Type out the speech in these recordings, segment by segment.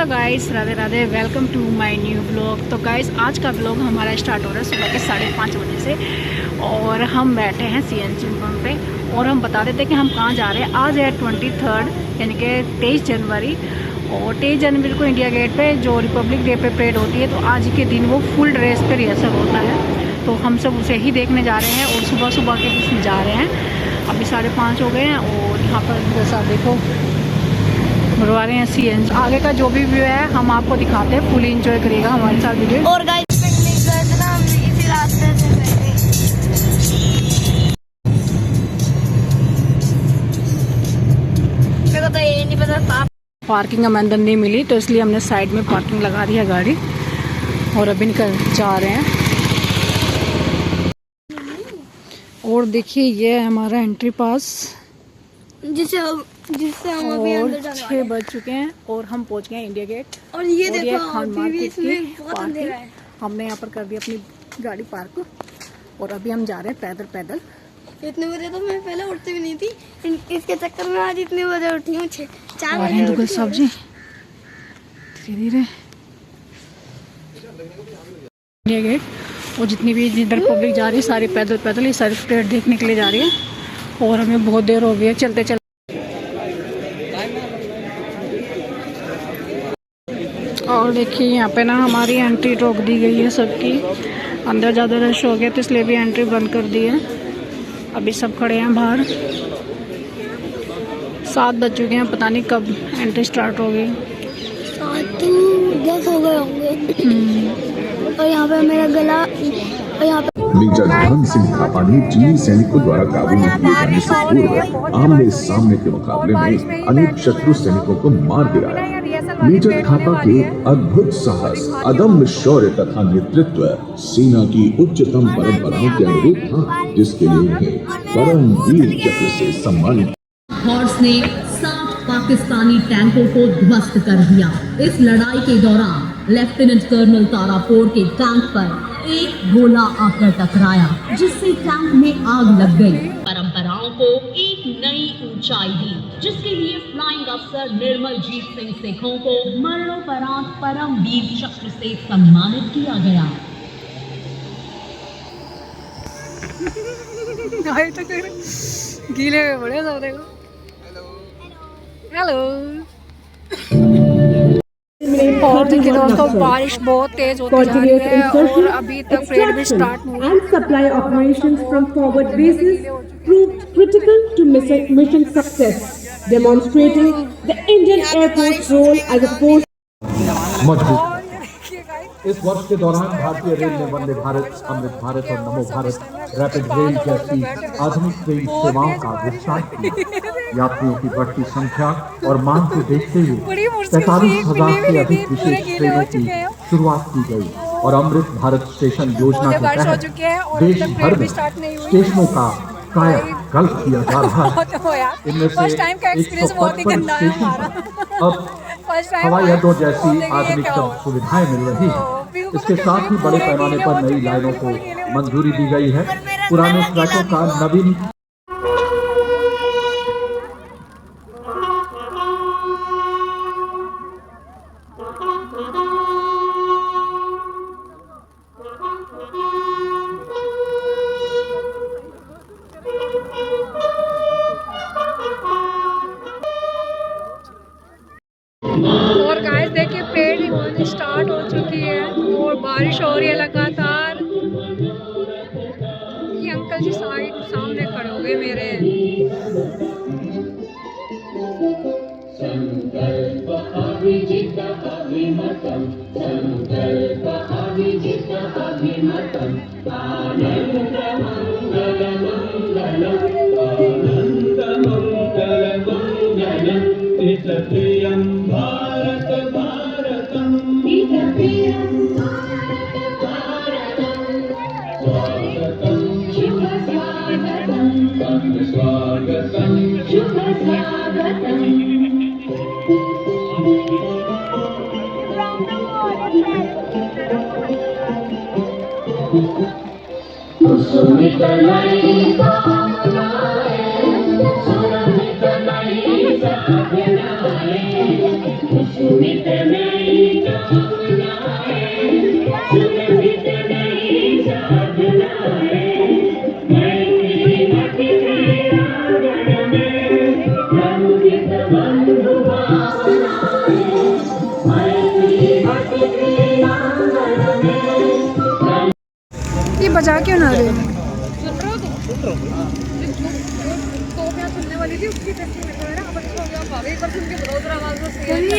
Hello guys, Radhe Radhe. Welcome to my new blog. तो guys आज का ब्लॉग हमारा स्टार्ट हो रहा है सुबह के 5:30 बजे से और हम बैठे हैं CNG पे और हम बता देते हैं कि हम कहाँ जा रहे हैं। आज है 23 यानी कि 23 जनवरी और 23 जनवरी को इंडिया गेट पे जो रिपब्लिक डे पे परेड होती है, तो आज के दिन वो फुल ड्रेस पे रिहर्सल होता है। तो हम सब उसे ही देखने जा रहे हैं और सुबह सुबह के बीच जा रहे हैं। अभी 5:30 हो गए हैं और यहाँ पर जैसा देखो बुलवा रहे हैं CNG। आगे का जो भी व्यू है हम आपको दिखाते हैं, फुल एंजॉय करिएगा हमारे साथ वीडियो। और गाइस पिकनिक गए थे ना हम इसी रास्ते से गए थे। मेरे को तो ये नहीं पता था पार्किंग हमें अंदर नहीं मिली, तो इसलिए हमने साइड में पार्किंग लगा दी है गाड़ी और अभी निकल जा रहे हैं। और देखिए ये है हमारा एंट्री पास जिससे हम अभी अंदर जाने वाले 6 बज चुके हैं और हम पहुंच गए हैं इंडिया गेट। और ये और देखो खान अभी भी मार्केट इसमें की बहुत अंधेरा है। हमने यहाँ पर कर दी अपनी गाड़ी पार्क और अभी हम जा रहे हैं पैदल पैदल। इतने बजे तो मैं पहले उठती भी नहीं थी, इसके चक्कर में आज इतने बजे उठी हूँ। 4 बजे दुकान सब्जी धीरे धीरे इंडिया गेट। और जितनी भी इधर पब्लिक जा रही है सारी पैदल पैदल, ये सारी परेड देखने के लिए जा रही है और हमें बहुत देर हो गई है चलते चलते। और देखिए यहाँ पे ना हमारी एंट्री रोक दी गई है सबकी। अंदर ज़्यादा रश हो गया तो इसलिए भी एंट्री बंद कर दी है। अभी सब खड़े हैं बाहर। 7 बज चुके हैं, पता नहीं कब एंट्री स्टार्ट होगी। 7-10 हो गए होंगे। और यहाँ पे मेरा गला और यहाँ पे मेजर धन सिंह थापा ने चीनी सैनिकों द्वारा काबू में किए जाने से पूर्व आमने सामने के मुकाबले में अनेक शत्रु सैनिकों को मार गिराया। मेजर थापा के अद्भुत साहस, अदम्य शौर्य तथा नेतृत्व सेना की उच्चतम परंपराओं के अनुरूप था, जिसके लिए उन्हें परमवीर चक्र से सम्मानित। हॉर्स ने 7 पाकिस्तानी टैंकों को ध्वस्त कर दिया। इस लड़ाई के दौरान लेफ्टिनेंट कर्नल तारापोर के टैंक पर एक गोला आकर टकराया, जिससे टैंक में आग लग गई। परंपराओं को एक नई ऊंचाई दी, जिसके लिए फ्लाइंग अफसर निर्मलजीत सिंह सेखों को मरणोपरांत परमवीर चक्र से सम्मानित किया गया। गीले में बड़े सब देखो। हेलो। और देखिए दोस्तों बारिश बहुत तेज होती जा रही है और अभी तक परेड भी स्टार्ट नहीं हुई। and supply operations from forward bases proved critical to mission success, demonstrating the Indian Air Force role as a force. मजबूत। इस वर्ष के दौरान भारतीय रेल ने वंदे भारत, अमृत भारत और नमो भारत रैपिड रेल जैसी आधुनिक रेल सेवाओं का विस्तार किया। यात्रियों की बढ़ती संख्या और मांग को देखते हुए 45,000 से अधिक विशेष ट्रेनों की शुरुआत की गई और अमृत भारत स्टेशन योजना के तहत देश भर में स्टेशनों का कायाकल्प किया जा रहा है। इनमें से 155 स्टेशन अब हवाई अड्डों जैसी आधुनिकतम सुविधाएं मिल रही हैं। इसके साथ ही बड़े पैमाने पर नई लाइनों को मंजूरी दी गई है। पुराने ट्रैकों का नवीन और गाइस देखिए परेड स्टार्ट हो चुकी है और बारिश हो रही है लगातार। ये अंकल जी सामने खड़े हो गए मेरे। संकल्प अभिजित अभिमतम, संकल्प अभिजित अभिमतम, आनंद मंगल मंगल, आनंद मंगल मंगल, प्रियं भारत भारतम, प्रियं भारत भारतम, स्वागतम शुभ स्वागतम, स्वागतम शुभ स्वागतम। सुमित नहीं कामनाएं, सुमित नहीं साधनाएं, सुमित नहीं अरे मम्मी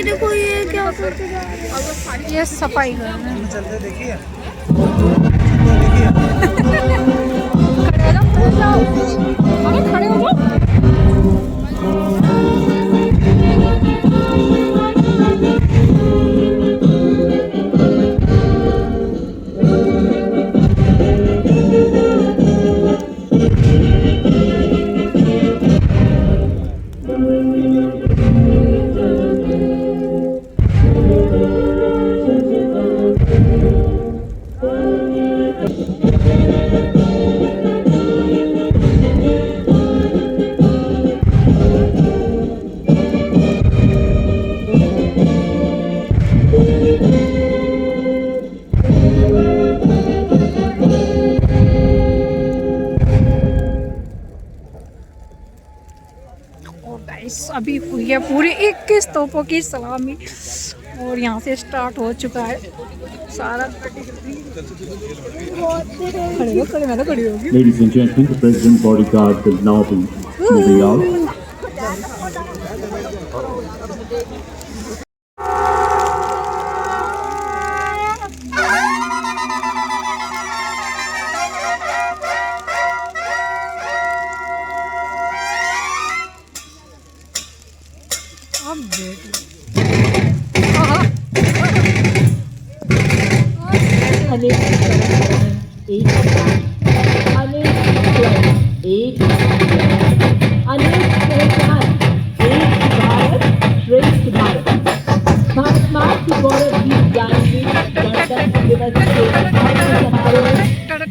देखो ये क्या करते जा रहे हैं। ये सफाई कर रहे हैं। चलते देखिए खड़े हो जाओ। अभी हुई है पूरी 21 तोपों की सलामी और यहाँ से स्टार्ट हो चुका है सारा। खड़े हो, खड़े, मैं तो खड़ी होगी। Ladies and gentlemen, the President bodyguard will now be moving out.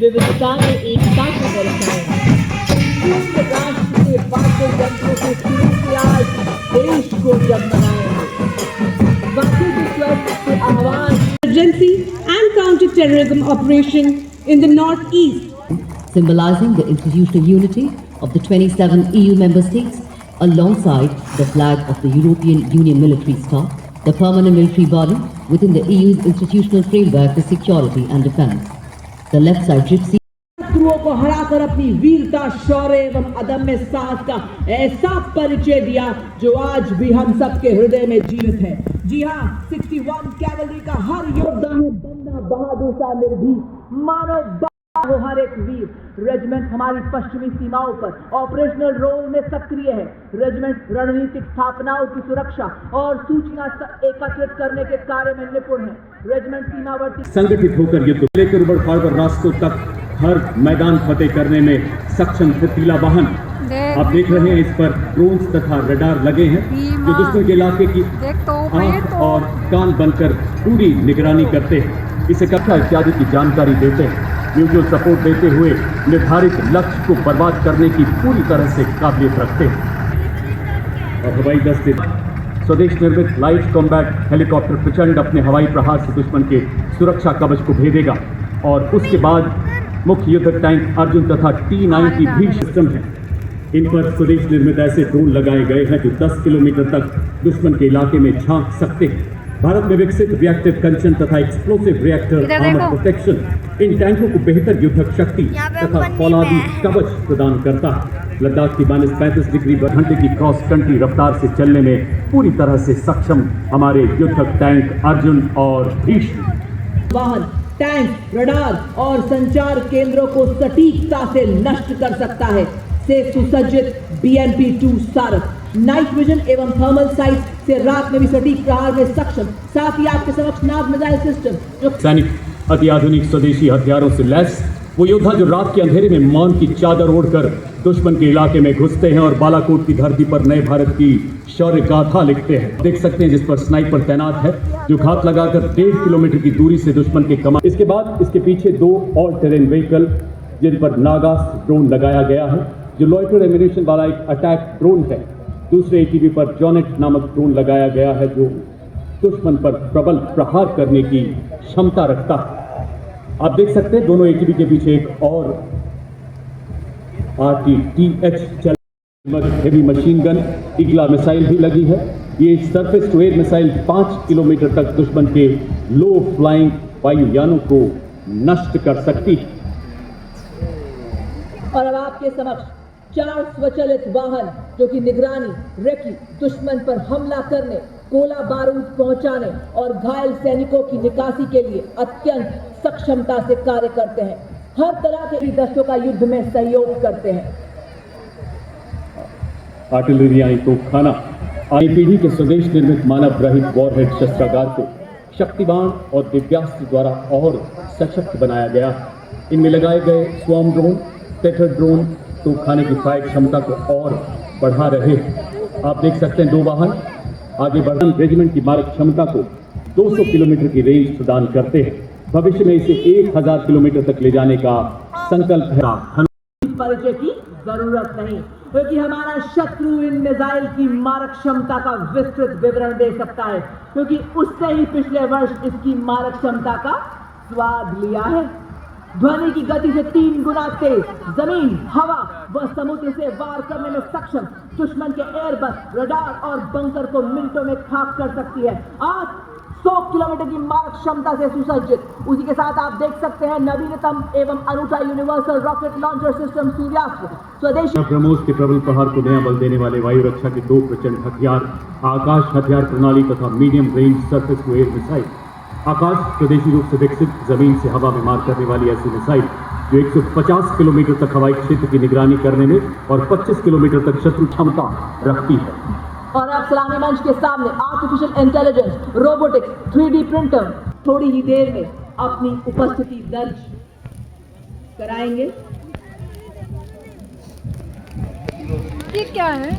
विविधता में एकता को दर्शाएं। पूर्ण राष्ट्र के बाकी यंत्रों के शुरू से आज देश को जगमगाएंगे। बाकी के स्वस्थ से आह्वान emergency and counter-terrorism operation in the northeast, symbolizing the institutional unity of the 27 EU member states, alongside the flag of the European Union military staff, the permanent military body within the EU's institutional framework for security and defence. The left side gypsy शत्रुओं को हराकर अपनी वीरता, शौर्य एवं अदम्य साहस का ऐसा परिचय दिया जो आज भी हम सबके हृदय में जीवित है। जी हाँ, 61 कैवलरी का हर योद्धा है बंदा बहादुर सा निर्भीक, मानव वो हर एक वीर। रेजिमेंट हमारी पश्चिमी सीमाओं पर ऑपरेशनल रोल में सक्रिय है। रेजिमेंट रणनीतिक स्थापनाओं की सुरक्षा और सूचना एकत्रित करने के कार्य में निपुण है। रेजिमेंट सीमावर्ती संगठित होकर युद्ध लेकर उबड़-खाबड़ पर रास्तों तक हर मैदान फतेह करने में सक्षम फुर्तीला वाहन। आप देख रहे हैं इस पर ड्रोन्स तथा रडार लगे हैं जो दुश्मन के इलाके की आंख और कान बनकर पूरी निगरानी करते हैं। इसे कक्षा इत्यादि की जानकारी देते हैं, म्यूचुअल सपोर्ट देते हुए निर्धारित लक्ष्य को बर्बाद करने की पूरी तरह से काबिलियत रखते हैं। और हवाई दस्ते स्वदेश निर्मित लाइट कॉम्बैट हेलीकॉप्टर प्रचंड अपने हवाई प्रहार से दुश्मन के सुरक्षा कवच को भेदेगा। और उसके बाद मुख्य युद्धक टैंक अर्जुन तथा T-90 भी सिस्टम है। इन पर स्वदेश निर्मित ऐसे ड्रोन लगाए गए हैं जो 10 किलोमीटर तक दुश्मन के इलाके में झांक सकते हैं। भारत में विकसित रिएक्टिव कंचन तथा explosive reactor armour protection in टैंकों को बेहतर युद्धक शक्ति तथा फौलादी कवच प्रदान करता है। लद्दाख की -35 डिग्री घंटे की क्रॉस कंट्री रफ्तार से चलने में पूरी तरह से सक्षम हमारे युद्धक टैंक अर्जुन और भीष्म वाहन टैंक, रडार और संचार केंद्रों को सटीकता से नष्ट कर सकता है। से सुसज्जित BMP-2 सारथ नाइट विजन एवं थर्मल साइट से रात में भी सटीक प्रहार में सक्षम। साथ ही आपके समक्ष नाग मिसाइल सिस्टम जो सैनिक अति आधुनिक स्वदेशी हथियारों से लैस वो योद्धा जो रात के अंधेरे में मौन की चादर ओढ़कर दुश्मन के इलाके में घुसते हैं और बालाकोट की धरती पर नए भारत की शौर्य गाथा लिखते हैं। देख सकते हैं जिस पर स्नाइपर तैनात है जो घात लगाकर 1.5 किलोमीटर की दूरी से दुश्मन के कमान। इसके बाद इसके पीछे 2 ऑल टेरेन व्हीकल जिन पर नागास्त्र ड्रोन लगाया गया है जो लॉइटर एमिनेशन वाला एक अटैक ड्रोन है। दूसरे ATV पर जॉनेट नामक ड्रोन लगाया गया है जो दुश्मन पर प्रबल प्रहार करने की क्षमता रखता है। आप देख सकते हैं दोनों ATV के पीछे एक और RTTH heavy machine gun Igla missile भी लगी है। ये surface to air missile 5 kilometre तक दुश्मन के लो फ्लाइंग वायुयानों को नष्ट कर सकती है। और अब आपके समक्ष 4 स्वचालित वाहन जो कि निगरानी, रेकी, दुश्मन पर हमला करने, गोला बारूद पहुंचाने और घायल सैनिकों की निकासी के लिए अत्यंत सक्षमता से कार्य करते हैं। हर तरह के दस्तों का युद्ध में सहयोग करते हैं। आर्टिलरियाई तोपखाना आई पीढ़ी के स्वदेश निर्मित मानव रहित वॉरहेड शस्त्रागार को शक्तिवान और दिव्यास्त्र द्वारा और सशक्त बनाया गया। इनमें लगाए गए स्वॉर्म ड्रोन, टेटर ड्रोन तोपखाने की फायर क्षमता को और बढ़ा रहे हैं। आप देख सकते हैं 2 वाहन आगे बढ़न रेजिमेंट की मारक क्षमता को 200 किलोमीटर की रेंज प्रदान करते हैं। भविष्य में इसे 1000 किलोमीटर तक ले जाने का संकल्प है। परिचय की जरूरत नहीं, क्योंकि हमारा शत्रु इन मिसाइल की मारक क्षमता का विस्तृत विवरण दे सकता है, क्योंकि उसने ही पिछले वर्ष इसकी मारक क्षमता का स्वाद लिया है। ध्वनि की गति से 3 गुना तेज जमीन, हवा व समुद्र से वार करने में सक्षम दुश्मन के एयरबस, रडार और बंकर को मिनटों में खाक कर सकती है। आज 100 किलोमीटर की मारक क्षमता से सुसज्जित। उसी के साथ आप देख सकते हैं नवीनतम एवं अनूठा यूनिवर्सल रॉकेट लॉन्चर सिस्टम सूर्यास्त्र स्वदेशी ब्रह्मोस के प्रबल प्रहार को नया बल देने वाले वायु रक्षा के 2 प्रचंड हथियार, आकाश हथियार प्रणाली तथा medium range surface to air missile. Akash स्वदेशी रूप से विकसित जमीन से हवा में मार करने वाली ऐसी मिसाइल जो 150 किलोमीटर तक हवाई क्षेत्र की निगरानी करने में और 25 किलोमीटर तक शत्रु क्षमता रखती है। और अब सलामी मंच के सामने artificial intelligence, robotics, 3D printer थोड़ी ही देर में अपनी उपस्थिति दर्ज कराएंगे। ये क्या है?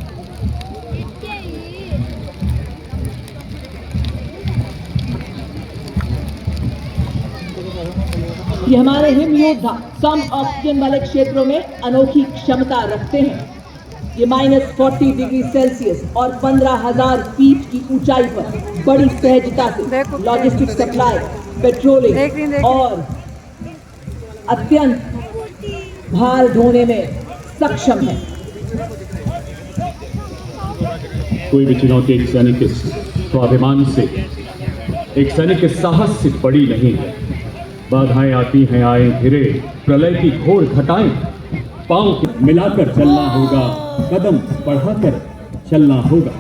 ये हमारे हिम योद्धा कम ऑक्सीजन वाले क्षेत्रों में अनोखी क्षमता रखते हैं। ये -40 डिग्री सेल्सियस और 15,000 फीट की ऊंचाई पर बड़ी सहजता से लॉजिस्टिक सप्लाई, पेट्रोलिंग और अत्यंत भार ढोने में सक्षम है। कोई भी चुनौती एक सैनिक के स्वाभिमान से, एक सैनिक के साहस से बड़ी नहीं है। बाधाएं आती हैं, आए घिरे, प्रलय की घोर घटाएं, पांव मिलाकर चलना होगा, कदम बढ़ाकर चलना होगा।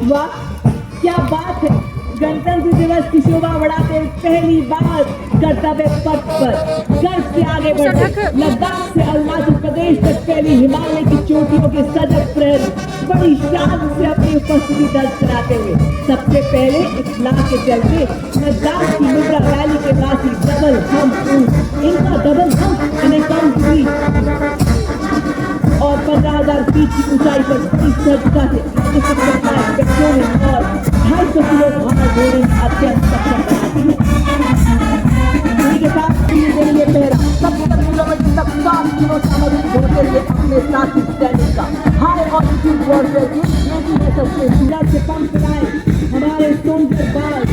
वाह, क्या बात है! गणतंत्र दिवस की शोभा बढ़ाते पहली बार कर्तव्य पथ पर गर्व से आगे बढ़ते लद्दाख से अरुणाचल प्रदेश तक फैली हिमालय की चोटियों के सजग प्रहरी बड़ी शान से अपनी उपस्थिति दर्ज कराते हुए सबसे पहले इख्लाक के चलते लद्दाख की मुद्रा रैली के वासी डबल हम इनका डबल हम इन्हें कम हुई और 15,000 फीट की ऊंचाई पर बड़ी सज्जता से पेट्रोलिंग और 250 किलो भार ढोने में अत्यंत सक्षम बनाती है। इसी के साथ ये पहरा 70 किलोमीटर तक 7 किलो सामग्री ढोते हुए अपने साथी स्टैंडिंग का हाई ऑल्टीट्यूड वॉरफेयर के से पंप कराए हमारे सोल्जर बाल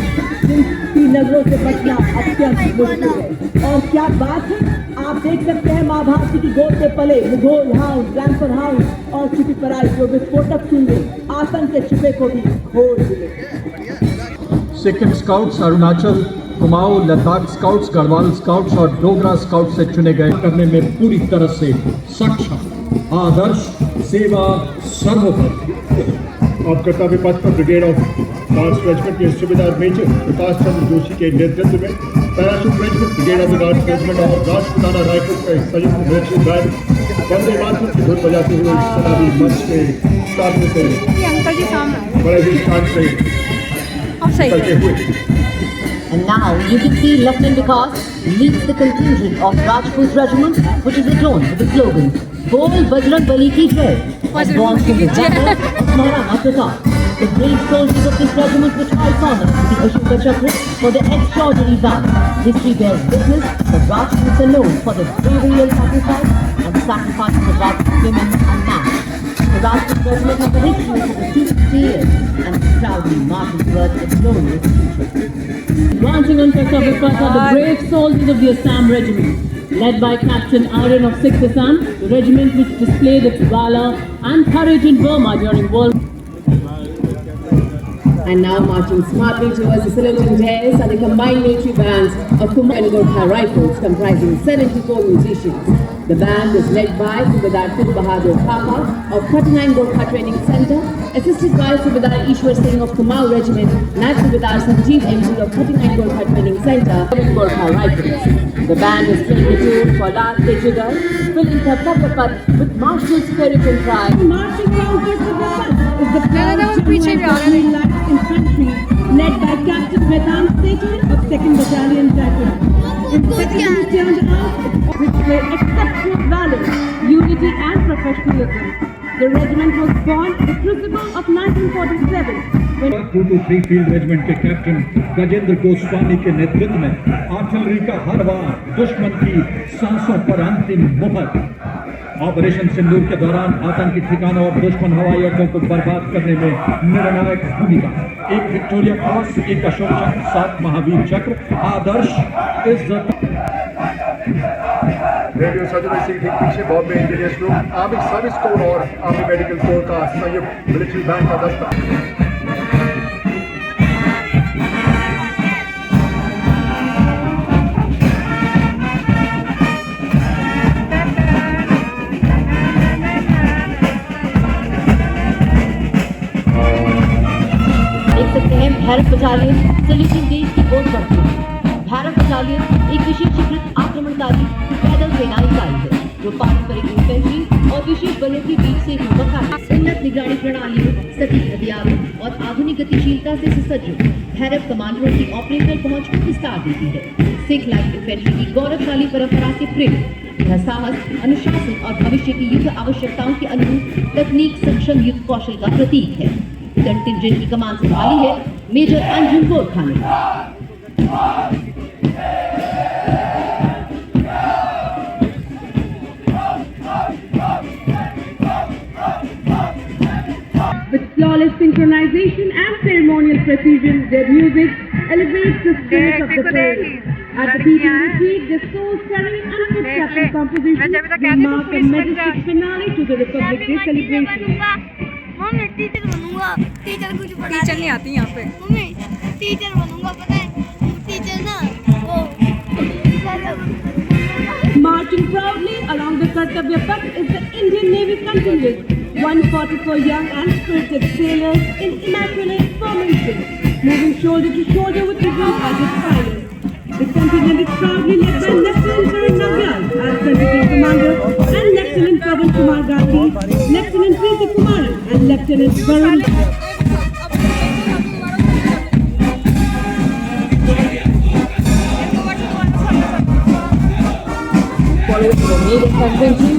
जिनकी नजरों से बचना अत्यंत मुश्किल है। और क्या बात है, आप देख सकते हैं माँ भारती की गोद में पले मुघोल हाउंड, रैंपर हाउंड और छिपी पराई जो विस्फोटक चुंगे आतंक के छिपे को भी खोल दिए। Sikkim scouts, Arunachal, Kumaon, Ladakh scouts, Garhwal scouts और डोगरा स्काउट्स से चुने गए करने में पूरी तरह से सक्षम, आदर्श, सेवा सर्वोपरि। अब कर्तव्य पथ पर ब्रिगेड ऑफ गार्ड्स रेजिमेंट के सूबेदार मेजर प्रकाश चंद्र जोशी के नेतृत्व में parachute regiment, brigade of guards regiment और राष्ट्रपताना राइफल्स का संयुक्त मिलिट्री बैंड वंदे मातरम की धुन बजाते हुए सलामी मंच के सामने से बड़े ही शान से चलते हुए। And now you can see Lieutenant Vikas leads the contingent of Rajput Regiment, which is adorned with the slogan "Bol Bajrang Bali ki Jai," and born from the battle of Maharana Pratap. The brave soldiers of this regiment were twice honored with the Ashoka Chakra for their extraordinary valor. History bears witness that Rajputs are known for their bravery and sacrifice, and the sacrifices of Rajput women unmatched. The Rajput Regiment has a history of over 250 years and is proudly marching towards a glorious future. Launching on कर्तव्य पथ are the brave soldiers of the Assam Regiment, led by Captain Aryan of 6th Assam, the regiment which displayed its valor and courage in Burma during World And now marching smartly towards the saluting dais are the combined military bands of Kumar and Gorkha Rifles, comprising 74 musicians. The band is led by Subedar Tuk Bahadur Thapa of 39 Gorkha Training Center, assisted by Subedar Ishwar Singh of Kumar Regiment, and Subedar Sanjeev MG of 39 Gorkha Training Center and Gorkha Rifles. The band is playing the tune for Lal Ke Jigar, filling Thakat with martial spirit and pride. Marching round Gorkha is the proud infantry led by Captain Vedant Sethi of 2nd Battalion Tractor. Inspectors turned out with their exceptional valor, unity and professionalism. The regiment was born in the crucible of 1947 when 223 field regiment के captain Gajendra Goswami के नेतृत्व में artillery का हर बार दुश्मन की सांसों पर अंतिम मुहर। ऑपरेशन सिंदूर के दौरान आतंकी ठिकानों और दुश्मन हवाई अड्डों को बर्बाद करने में निर्णायक भूमिका। एक विक्टोरिया क्रॉस, एक अशोक चक्र, 7 महावीर चक्र, आदर्श इज्जत। रेडियो सर्जरी से ठीक पीछे Bombay engineers group, army service corps और आर्मी मेडिकल कोर का संयुक्त मिलिट्री बैंड का दस्ता। भारत बटालियन सैल्यूटिंग देश की ओर बढ़ती है। भारत बटालियन एक विशेषीकृत आक्रमणकारी पैदल सेना इकाई है जो पारंपरिक इन्फेंट्री और विशेष बलों के बीच से मुबक्का है। उन्नत निगरानी प्रणालियों, सटीक हथियारों और आधुनिक गतिशीलता से सुसज्जित भैरव कमांडरों की ऑपरेशनल पहुंच को विस्तार देती है। सिख लाइट इन्फेंट्री की गौरवशाली परंपरा से प्रेरित यह साहस, अनुशासन और भविष्य की युद्ध आवश्यकताओं के अनुरूप तकनीक सक्षम युद्ध कौशल का प्रतीक है। कंटिंजेंट की कमान संभाली है मेजर अंजुम गोरखा ने। With flawless synchronization and ceremonial precision, their music elevates the spirit of the parade. At the beating retreat, the soul-stirring and foot-tapping composition will mark a majestic finale to the Republic Day celebration. Mummy teacher बनूंगा, teacher कुछ पढ़ा teacher नहीं आती यहाँ पे। Mummy teacher बनूंगा, पता है टीचर ना वो Marching proudly along the Kartavya Path is the Indian Navy contingent, 144 young and spirited sailors in immaculate formation, moving shoulder to shoulder with the group as its finest. The contingent is proudly led by Lieutenant Karan Nagyal as contingent commander and Lieutenant Pavan Kumar Gandhi, Lieutenant Preeti Kumari and Lieutenant Varun. Following the naval convention,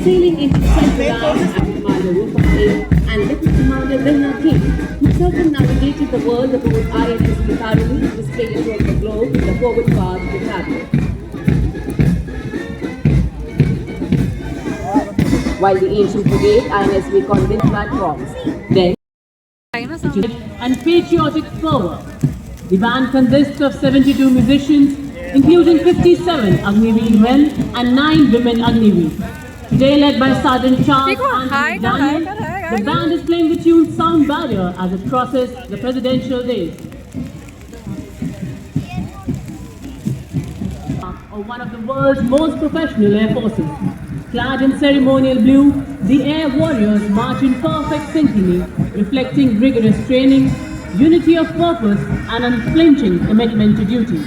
sailing into Central Islands as Commander Rupa A and Lieutenant Commander Vinna King, who circumnavigated the world aboard INS Vikaruni, displayed across the globe in the forward part of the battle. While the ancient brigade INS reconnaissed platforms, then and patriotic fervor. The band consists of 72 musicians, including 57 Agniveer men and 9 women Agniveer. Today led by Sergeant Charles Anthony Daniel, the band is playing the tune Sound Barrier as it crosses the presidential days. Of one of the world's most professional air forces. Clad in ceremonial blue, the air warriors march in perfect synchrony, reflecting rigorous training, unity of purpose and unflinching commitment to duty.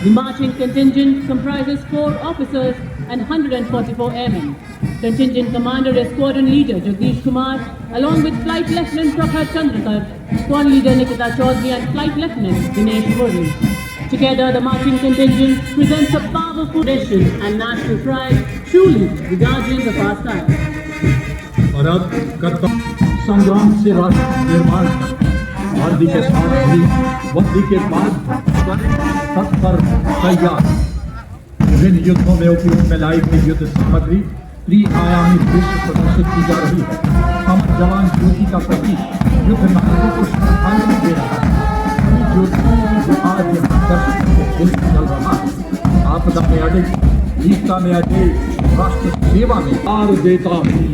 The marching contingent comprises 4 officers and 144 airmen. Contingent Commander is Squadron Leader Jagdish Kumar, along with Flight Lieutenant Prakhar Chandrakar, Squadron Leader Nikita Chaudhary and Flight Lieutenant Dinesh Murli. Together, the marching contingent presents a powerful tradition and national pride, truly the guardians of our sky. और अब कर्तव्य संग्राम से राष्ट्र निर्माण वर्दी के साथ भी वर्दी के बाद तत्पर तैयार विभिन्न युद्धों में उपयोग में लाई गई युद्ध सामग्री त्रिआयामी दृश्य प्रदर्शित की जा रही है। अमर जवान ज्योति का प्रतीक युद्ध नायकों को श्रद्धांजलि दे रहा है। ज्योति जो आज यहाँ दर्शकों के दिल में जल रहा है। आपदा में अडिग, वीरता में अजय, राष्ट्र सेवा में आर देता हूँ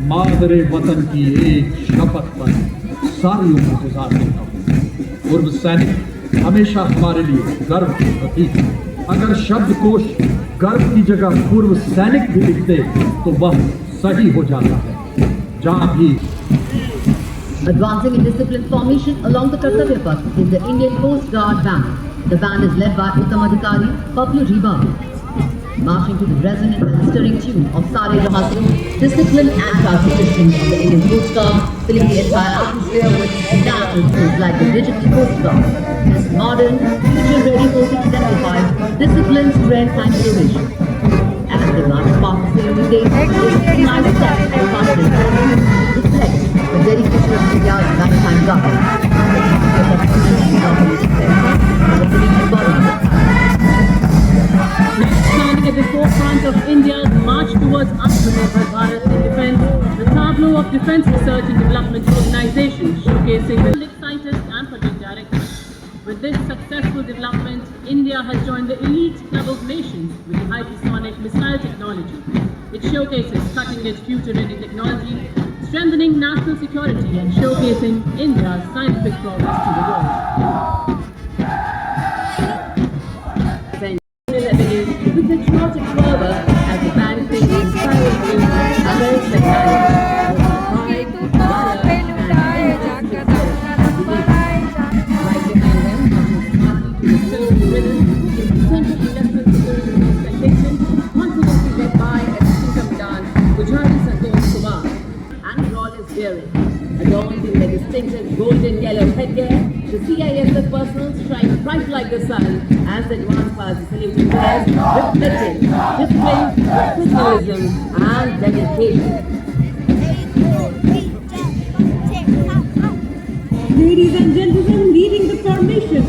मादरे वतन की एक शपथ पर। सारी उम्र इंतजार करता हूँ। पूर्व सैनिक हमेशा हमारे लिए गर्व की प्रतीक है। अगर शब्दकोश गर्व की जगह पूर्व सैनिक भी लिख दे तो वह सही हो जाता है। जहाँ भी Advancing in discipline formation along the Kartavya Path is the Indian Coast Guard Band. The band is led by Uttam Adhikari, Paplu Riba. Marching to the resonant and stirring tune of Sare Jahan, discipline and tradition of the Indian Coast Guard, filling the entire atmosphere with national skills like the digital Coast Guard. This modern, future-ready force exemplifies discipline, strength and innovation. And the large part of the ceremony days is nice step and confidence. Reflect the dedication of India's lifetime government. Standing at the forefront of India's march towards Atmanirbhar Bharat in defense, the tableau of Defense Research and Development Organization showcasing the excited and project directors. With this successful development, India has joined the elite club of nations with hypersonic missile technology. It showcases cutting-edge future-ready technology, strengthening national security and showcasing India's scientific progress to the world. With patriotic fervor as the band sings inspiring tunes of American adorned in their distinctive golden yellow headgear, the CISF personnel shine bright like the sun as they advance past the saluting pairs, reflecting discipline, professionalism and dedication. Ladies and gentlemen, leading the formation,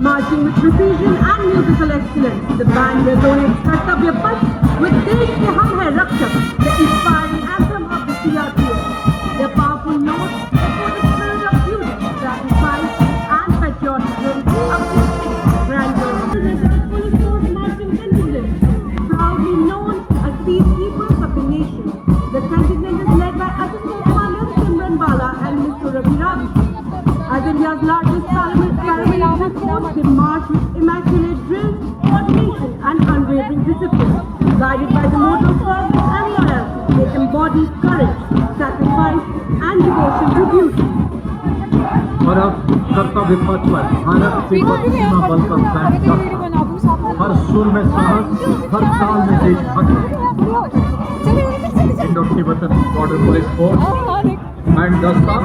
marching with precision and musical excellence, the band resonates Kartavya Path with Desh Ke Hum Hai Rakshak, the inspiring anthem of the CRPF. Their powerful notes echo the spirit of duty, sacrifice and patriotism, uplifting grandeur of the Resident Police Force marching contingent, proudly known as peacekeepers of the nation. The contingent is led by Assistant Commander Simran Bala and Mr. Ravi Ravi. As India's largest paramilitary force, they march with immaculate drill, coordination and unwavering discipline. Guided by the motto of service and loyalty, they embody courage, sacrifice and devotion to duty. और अब कर्तव्य पथ पर भारत तिब्बत सीमा बल का band चलता, हर सुर में साहस, हर ताल में देशभक्ति। Indo Tibetan border police force and दस्ता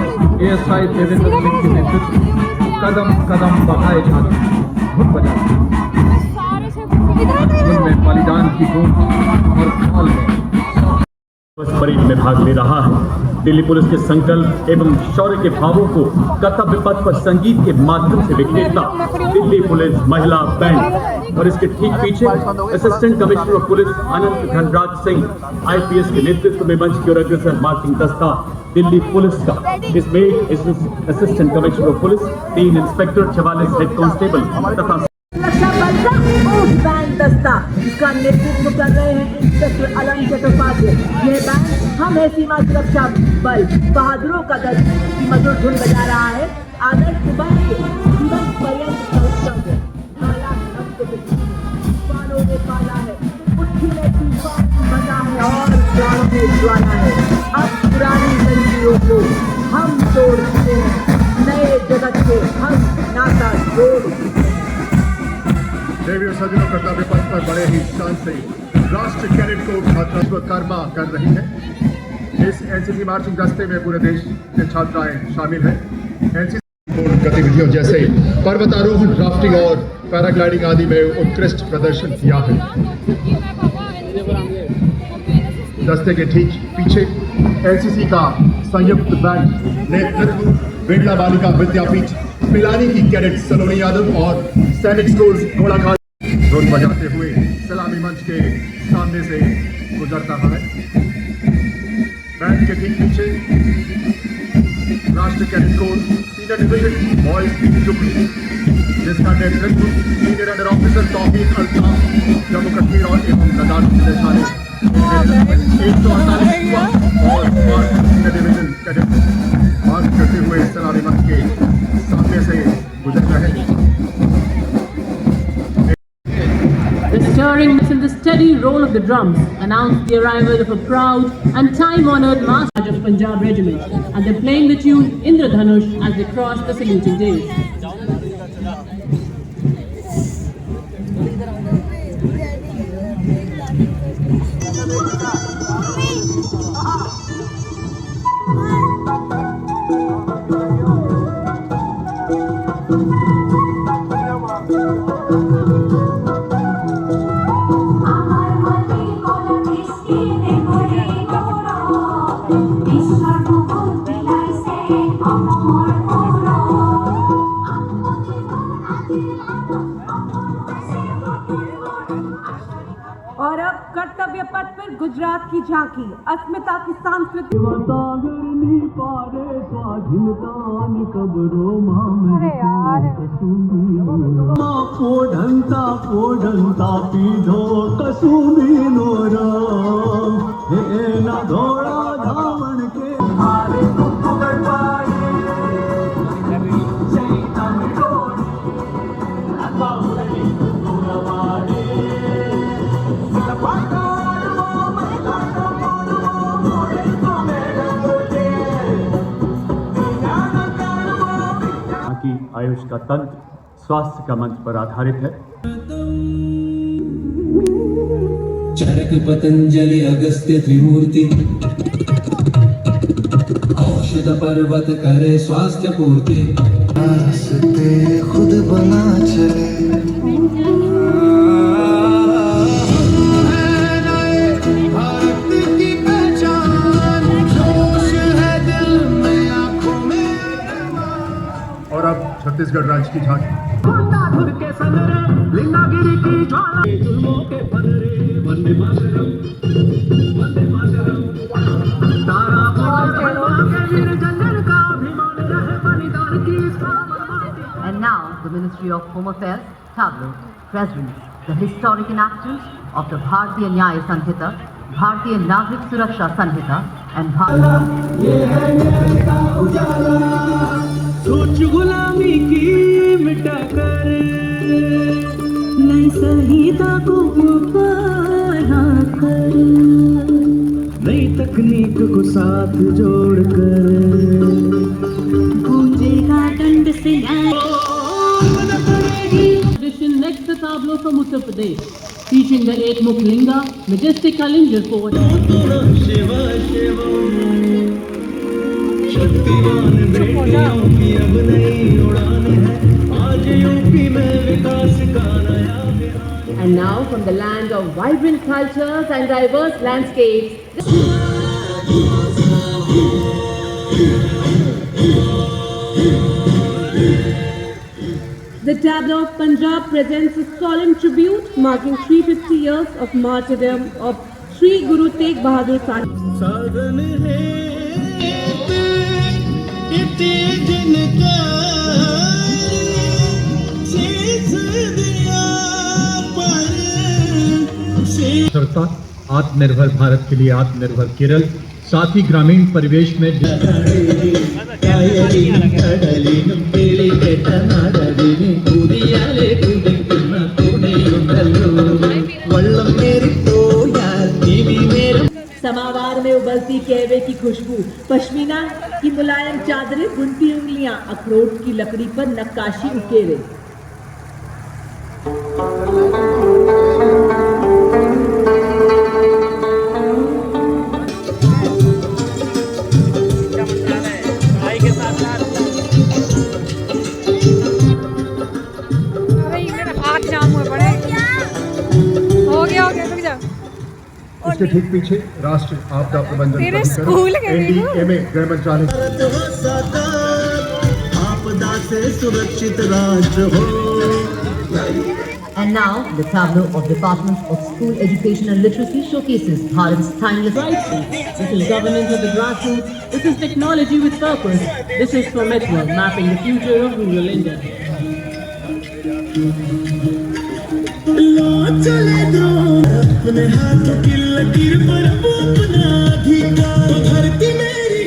ASI देवेंद्र सिंह के नेतृत्व कदम कदम बढ़ाए जाते धुन बजाते उनमें बलिदान की गूंज और ढाल में परेड में भाग ले रहा है। दिल्ली पुलिस के संकल्प एवं शौर्य के भावों को कर्तव्य पथ पर संगीत के माध्यम से बिखेरता दिल्ली पुलिस महिला बैंड और इसके ठीक पीछे assistant commissioner of police Anant Dhanraj Singh IPS के नेतृत्व में मंच की ओर अग्रसर मार्चिंग दस्ता दिल्ली पुलिस का। इसमें assistant commissioner of police, 3 inspector, 44 head constable तथा बैंड दस्ता इसका नेतृत्व कर रहे हैं इंस्पेक्टर अलम चट्टोपाध्याय। यह बैंड हम सीमा सुरक्षा बल बहादुरों का दल की मधुर धुन बजा रहा है। आदर्श सुबह के जीवन पर्यंत कर्तव्य तूफानों ने पाला है, मुट्ठी में तूफान बना है और प्राणों में ज्वाला है। अब पुरानी जंजीरों को हम तोड़ चुके हैं, नए जगत से हम नाता जोड़ चुके हैं। देवी और सज्जनों, कर्तव्य पथ पर बड़े ही शान से राष्ट्र कैडेट को छात्रा कर रही है। इस एनसीसी मार्चिंग दस्ते में पूरे देश के छात्राएं शामिल हैं। एनसीसी गतिविधियों जैसे पर्वतारोहण, राफ्टिंग और पैराग्लाइडिंग आदि में उत्कृष्ट प्रदर्शन किया है। दस्ते के ठीक पीछे एनसीसी का संयुक्त बैंड नेतृत्व बिरला बालिका विद्यापीठ पिलानी की कैडेट सलोनी यादव और सैनिक स्कूल घोड़ाखाल धुन बजाते हुए सलामी मंच के सामने से गुजरता है। बैंड के ठीक पीछे राष्ट्र cadet corps senior division boys की टुकड़ी, जिसका नेतृत्व सीनियर अंडर ऑफिसर तौफीक अल्ताफ जम्मू कश्मीर और एवं लद्दाख निदेशालय और डिवीजन कैडेट मार्च करते हुए सलामी मंच के सामने से गुजर रहे हैं। The stirringness and the steady roll of the drums announced the arrival of a proud and time-honored Maharaj of Punjab regiment, and they're playing the tune Indradhanush as they cross the saluting dais. और अब कर्तव्य पथ पर गुजरात की झांकी, अस्मिता की सांस्कृतिक। पोढंता पीधो कसुमी Nora हे ना धोड़ा धावण के हारे कुकुर पाए चैतन जोड़ी अकाउली कुकुरवाड़े की आयुष का तंत्र स्वास्थ्य का मंत्र पर आधारित है। चरक पतंजलि अगस्त्य त्रिमूर्ति औषध पर्वत करे स्वास्थ्य पूर्ति रास्ते खुद बना चले भारत की पहचान जोश है दिल में आंखों में। और अब छत्तीसगढ़ राज्य की झांकी। के संगरे लिंगागिरी की ज्वाला जुल्मों के पदरे वंदे मातरम तारा के वीर जंगल का अभिमान रहे बलिदान की And now, the Ministry of Home Affairs, tableau, presents the historic enactment of the Bharatiya Nyaya Sanhita, Bharatiya Nagrik Suraksha Sanhita, and सोच गुलामी की मिटा कर नई संहिता को बढ़ा कर नई तकनीक को साथ जोड़कर गूंजेगा दंड से Edition next the tableau from Uttar Pradesh, featuring the Ekmukh Linga, majestic Kalinjar fort. Shiva शक्तिवान बेटियों की अब नई उड़ान है आज यूपी में विकास का नया विहार। And now, from the land of vibrant cultures and diverse landscapes, the tableau of Punjab presents a solemn tribute marking 350 years of martyrdom of Sri Guru Tegh Bahadur Sahib. साधन है जिनका शीश दिया पर सरकार आत्मनिर्भर भारत के लिए आत्मनिर्भर केरल, साथ ही ग्रामीण परिवेश में समावार में उबलती कहवे की खुशबू, पश्मीना की मुलायम चादरें, बुनती उंगलियां, अखरोट की लकड़ी पर नक्काशी उकेरे। इसके ठीक पीछे राष्ट्र आपदा प्रबंधन NDA में गृह मंत्रालय। आपदा से सुरक्षित राज्य हो। And now, the tableau of Department of School Education and Literacy showcases Bharat's timeless rights. This is governance of the grassroots. This is technology with purpose. This is for Metro, mapping the future of rural India. लो चले द्रोण अपने हाथ की लकीर पर अपना अधिकार तो धरती मेरी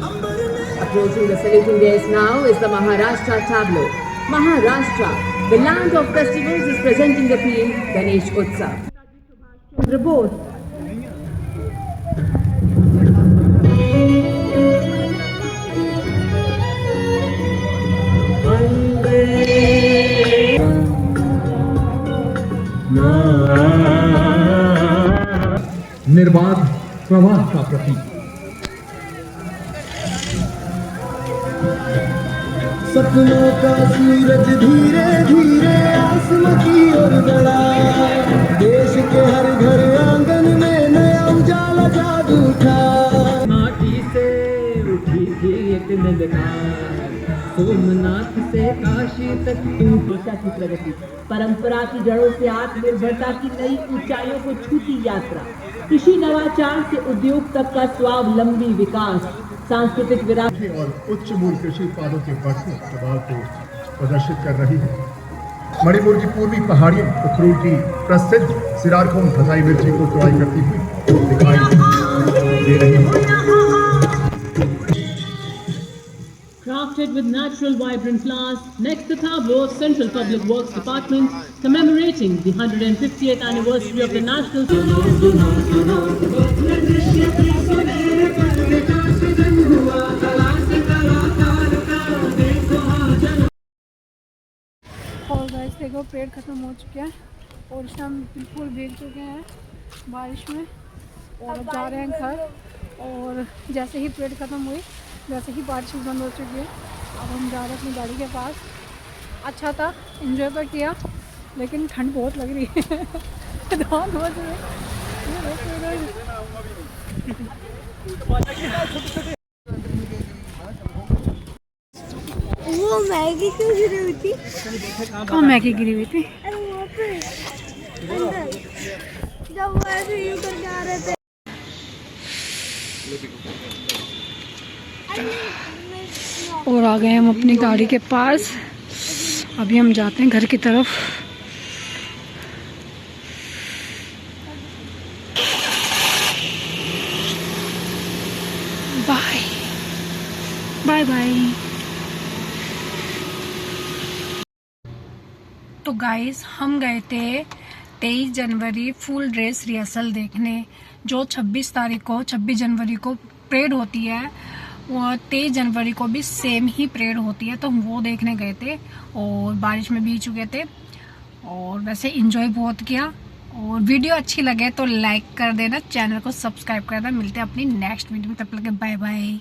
अंबर में। Approaching the saluting dais now is the Maharashtra tableau. Maharashtra, the land of festivals, is presenting the theme Ganesh Utsav. Report. निर्बाध प्रवाह का प्रतीक। सपनों का सूरज धीरे धीरे आसमां की ओर बढ़ा, देश के हर घर आंगन में नया उजाला जाग उठा। माटी से उठी थी एक ललकार, सोमनाथ से काशी तक दिशा की प्रगति, परंपरा की जड़ों से आत्मनिर्भरता की नई ऊंचाइयों को छूती यात्रा, कृषि नवाचार से उद्योग तक का स्वावलंबी विकास, सांस्कृतिक विरासत और उच्च मूल्य कृषि उत्पादों के बढ़ते प्रभाव को प्रदर्शित कर रही है। मणिपुर की पूर्वी पहाड़ियां उखरूल की प्रसिद्ध सिरारखोन फसाई मिर्ची को चौड़ाई करती हुई दिखाई दे रही है। Crafted with natural vibrant flowers, next the tableau of Central Public Works Department commemorating the 150th anniversary of the National. और गाइस देखो पेड़ ख़त्म हो चुके हैं और इस टाइम बिल्कुल भीग चुके हैं बारिश में और जा रहे हैं घर। और जैसे ही पेड़ ख़त्म हुई वैसे ही बारिश भी बंद हो चुकी है। अब हम जा रहे हैं अपनी गाड़ी के पास। अच्छा था, एंजॉय तो किया, लेकिन ठंड बहुत लग रही है। दांत बज रहे वो मैगी क्यों गिरी हुई थी? कहाँ मैगी गिरी हुई थी? अरे वहाँ पे अंदर, जब वो ऐसे यूं करके आ रहे थे। और आ गए हम अपनी गाड़ी के पास। अभी हम जाते हैं घर की तरफ। Bye bye bye. तो गाइस हम गए थे 23 जनवरी फुल ड्रेस रिहर्सल देखने, जो 26 जनवरी को परेड होती है। वो 23 जनवरी को भी सेम ही परेड होती है, तो हम वो देखने गए थे और बारिश में भीग चुके थे और वैसे एंजॉय बहुत किया। और वीडियो अच्छी लगे तो लाइक कर देना, चैनल को सब्सक्राइब कर देना। मिलते हैं अपनी नेक्स्ट वीडियो में, तब तक बाय बाय।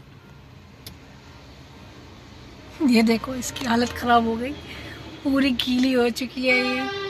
ये देखो इसकी हालत ख़राब हो गई, पूरी गीली हो चुकी है ये।